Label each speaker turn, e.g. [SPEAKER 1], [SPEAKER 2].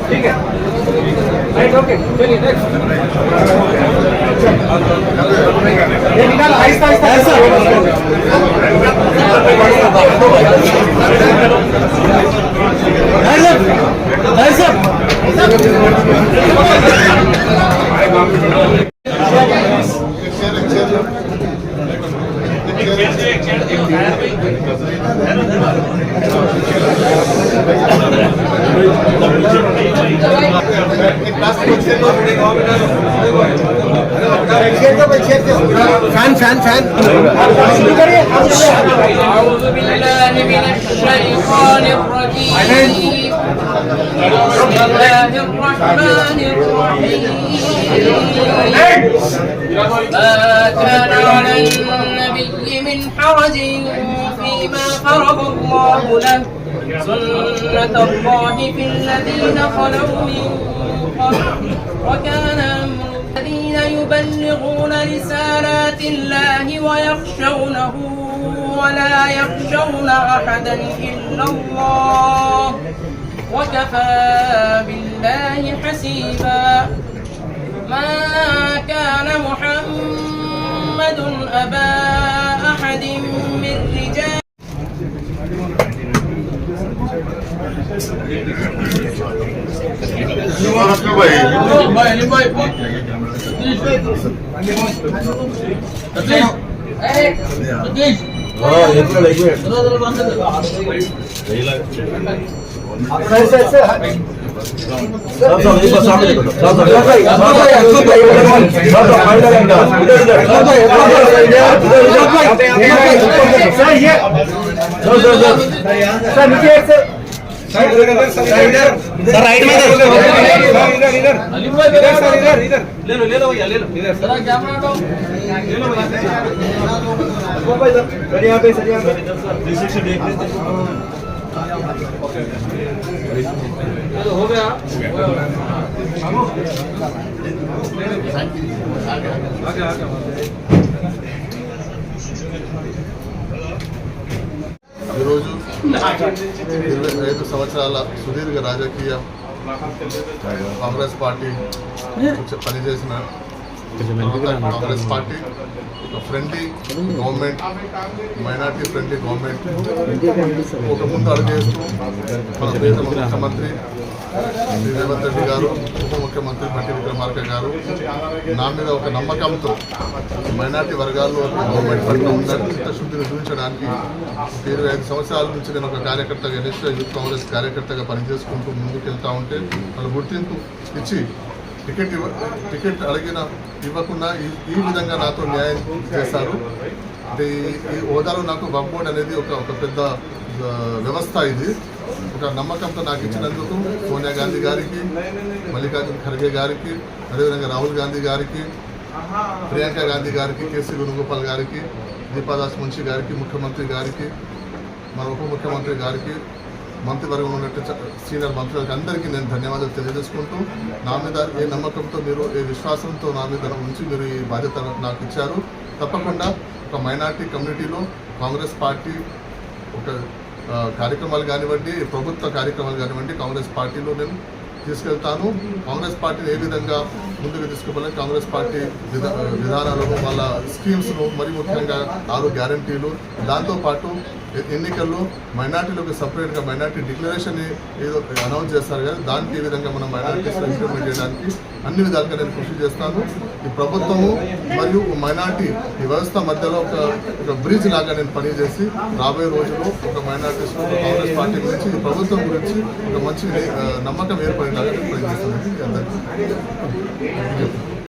[SPEAKER 1] ठीक है right okay चलिए नेक्स्ट ये निकालो आहिस्ता आहिस्ता ऐसा फैन
[SPEAKER 2] أعوذ بالله من الشيطان الرجيم بسم الله الرحمن الرحيم ما كان على النبي من حرج فيما فرض الله له سنة الله في الذين خلوا من قبل وكان أمر الذين يبلغون رسالات الله ويخشونه ولا يخشون أحدا إلا الله وكفى بالله حسيبا ما كان محمد أبا أحد من رجال
[SPEAKER 1] राइट में इधर ले लो भैया ले लो इधर सर कैमरा हटाओ ले लो सर यहाँ पे 360 देख लेते तो हो गया
[SPEAKER 3] ఈరోజు 25 సంవత్సరాల సుదీర్ఘ రాజకీయ కాంగ్రెస్ పార్టీ పనిచేసిన కాంగ్రెస్ పార్టీ ఒక friendly government, minority friendly government ఒక ముందు అడుగేస్తూ మన దేశ ముఖ్యమంత్రి శ్రీ రేవంత్ రెడ్డి గారు, ఉప ముఖ్యమంత్రి భట్టి విక్రమార్క గారు నా మీద ఒక నమ్మకంతో మైనార్టీ వర్గాల్లో గవర్నమెంట్ పట్ల ఉన్న చిత్తశుద్ధిని చూపించడానికి 25 సంవత్సరాల నుంచి నేను ఒక కార్యకర్తగా నేషనల్ యూత్ కాంగ్రెస్ కార్యకర్తగా పనిచేసుకుంటూ ముందుకు వెళ్తూ ఉంటే వాళ్ళు గుర్తింపు ఇచ్చి టికెట్ అడిగిన ఇవ్వకుండా ఈ విధంగా నాతో న్యాయం చేశారు. అంటే ఈ హోదాలో నాకు వర్క్ అనేది ఒక పెద్ద వ్యవస్థ. ఇది ఒక నమ్మకంతో నాకు ఇచ్చినందుకు సోనియా గాంధీ గారికి, మల్లికార్జున ఖర్గే గారికి, అదేవిధంగా రాహుల్ గాంధీ గారికి, ప్రియాంక గాంధీ గారికి, కేసీ వేణుగోపాల్ గారికి, దీపాదాస్ మున్షి గారికి, ముఖ్యమంత్రి గారికి, మన ఉప ముఖ్యమంత్రి గారికి, మంత్రివర్గంలో ఉన్నట్టు సీనియర్ మంత్రులకు అందరికీ నేను ధన్యవాదాలు తెలియజేసుకుంటూ, నా మీద ఏ నమ్మకంతో మీరు, ఏ విశ్వాసంతో నా మీద ఉంచి మీరు ఈ బాధ్యత నాకు ఇచ్చారు. తప్పకుండా ఒక మైనార్టీ కమ్యూనిటీలో కాంగ్రెస్ పార్టీ ఒక కార్యక్రమాలు కానివ్వండి, ప్రభుత్వ కార్యక్రమాలు కానివ్వండి, కాంగ్రెస్ పార్టీలో నేను తీసుకెళ్తాను. కాంగ్రెస్ పార్టీని ఏ విధంగా ముందుకు తీసుకుపోవాలి, కాంగ్రెస్ పార్టీ విధానాలను, వాళ్ళ స్కీమ్స్ను, మరి ముఖ్యంగా 6 గ్యారంటీలు, దాంతోపాటు ఎన్నికల్లో మైనార్టీలకు సపరేట్గా మైనార్టీ డిక్లరేషన్ ఏదో అనౌన్స్ చేస్తారు కదా, దానికి ఏ విధంగా మనం మైనార్టీస్లో ఇంప్లిమెంట్ చేయడానికి అన్ని విధాలుగా నేను కృషి చేస్తాను. ఈ ప్రభుత్వము మరియు మైనార్టీ ఈ వ్యవస్థ మధ్యలో ఒక బ్రిడ్జ్ లాగా నేను పనిచేసి రాబోయే రోజుల్లో ఒక మైనార్టీస్లో కాంగ్రెస్ పార్టీ గురించి, ఈ ప్రభుత్వం గురించి ఒక మంచి నమ్మకం ఏర్పడేలాగా నేను పనిచేస్తాను. అందరికీ